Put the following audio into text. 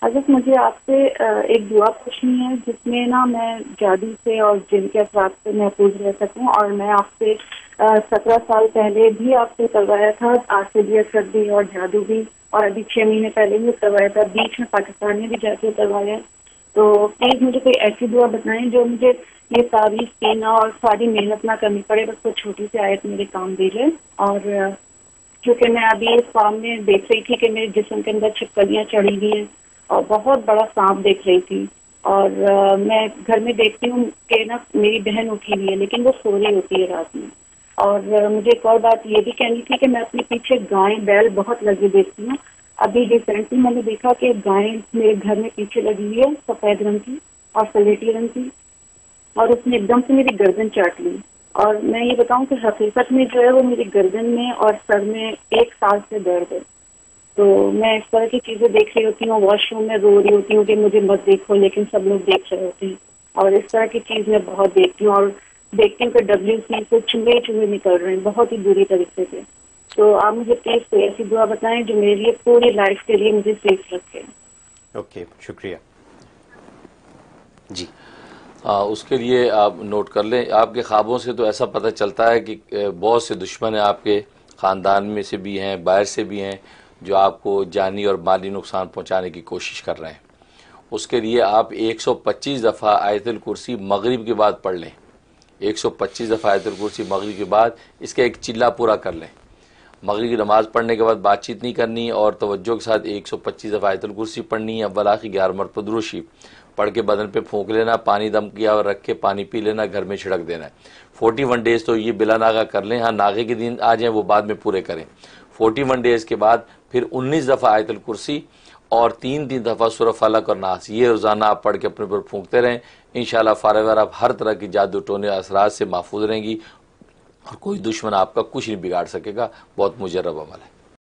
हज़रत मुझे आपसे एक दुआ पूछनी है जिसमें ना मैं जादू से और जिन के असरात से महफूज रह सकूं। और मैं आपसे 17 साल पहले भी आपसे करवाया था, आसिफ सर्दी और जादू भी, और अभी 6 महीने पहले भी करवाया था, बीच में पाकिस्तान में भी जाके करवाया। तो प्लीज मुझे कोई ऐसी दुआ बताएं जो मुझे ये तारीफ देना और सारी मेहनत ना करनी पड़े, बस कोई छोटी सी आयत मेरे काम दे जाए। और क्योंकि मैं अभी इस काम में देख रही थी कि मेरे जिस्म के अंदर छिपकलियां चढ़ी हुई हैं और बहुत बड़ा सांप देख रही थी। और मैं घर में देखती हूँ कि ना मेरी बहन उठी हुई है लेकिन वो सो रही होती है रात में। और मुझे एक और बात ये भी कहनी थी कि मैं अपने पीछे गाय बैल बहुत लगी देखती हूँ। अभी रिसेंटली मैंने देखा कि गाय मेरे घर में पीछे लगी हुई है, सफेद रंग की और सलेटी रंग की, और उसने एकदम से मेरी गर्दन चाट ली। और मैं ये बताऊं कि हकीकत में जो है वो मेरी गर्दन में और सर में 1 साल से दर्द है। तो मैं इस तरह की चीजें देख रही होती हूँ, वॉशरूम में रो रही होती हूँ कि मुझे मत देखो, लेकिन सब लोग देख रहे होते हैं। और इस तरह की चीज मैं बहुत देखती हूँ, और देखती हूँ कि WC से चूहे चूहे निकल रहे हैं बहुत ही बुरी तरीके से। तो आप मुझे प्लीज कोई ऐसी दुआ बताएं जो मेरे लिए पूरी लाइफ के लिए मुझे सेफ रखे। ओके, शुक्रिया जी। उसके लिए आप नोट कर लें। आपके ख्वाबों से तो ऐसा पता चलता है कि बहुत से दुश्मन हैं, आपके ख़ानदान में से भी हैं, बाहर से भी हैं, जो आपको जानी और माली नुकसान पहुंचाने की कोशिश कर रहे हैं। उसके लिए आप 125 दफ़ा आयतुल कुर्सी मगरिब के बाद पढ़ लें। 125 दफ़ा आयतुल कुर्सी मगरिब के बाद इसका एक चिल्ला पूरा कर लें। मगरिब की नमाज़ पढ़ने के बाद बातचीत नहीं करनी और तवज्जो के साथ 125 दफ़ा आयतुल कुर्सी पढ़नी है। अव्वल आखिर 11 मरतबा दुरूद शरीफ पढ़ के बदन पे फूंक लेना, पानी दम किया और रख के पानी पी लेना, घर में छिड़क देना है। 41 डेज़ तो ये बिला नागा कर लें। हाँ, नागे के दिन आ जाएँ वो बाद में पूरे करें। 41 डेज़ के बाद फिर 19 दफ़ा आयतुल कुर्सी और 3 दफ़ा सूरह फलक और नास, ये रोज़ाना आप पढ़ के अपने पर फूंकते रहें। इंशाअल्लाह फारवर आप हर तरह की जादू टोने असरात से महफूज रहेंगी और कोई दुश्मन आपका कुछ नहीं बिगाड़ सकेगा। बहुत मुजर्रब अमल है।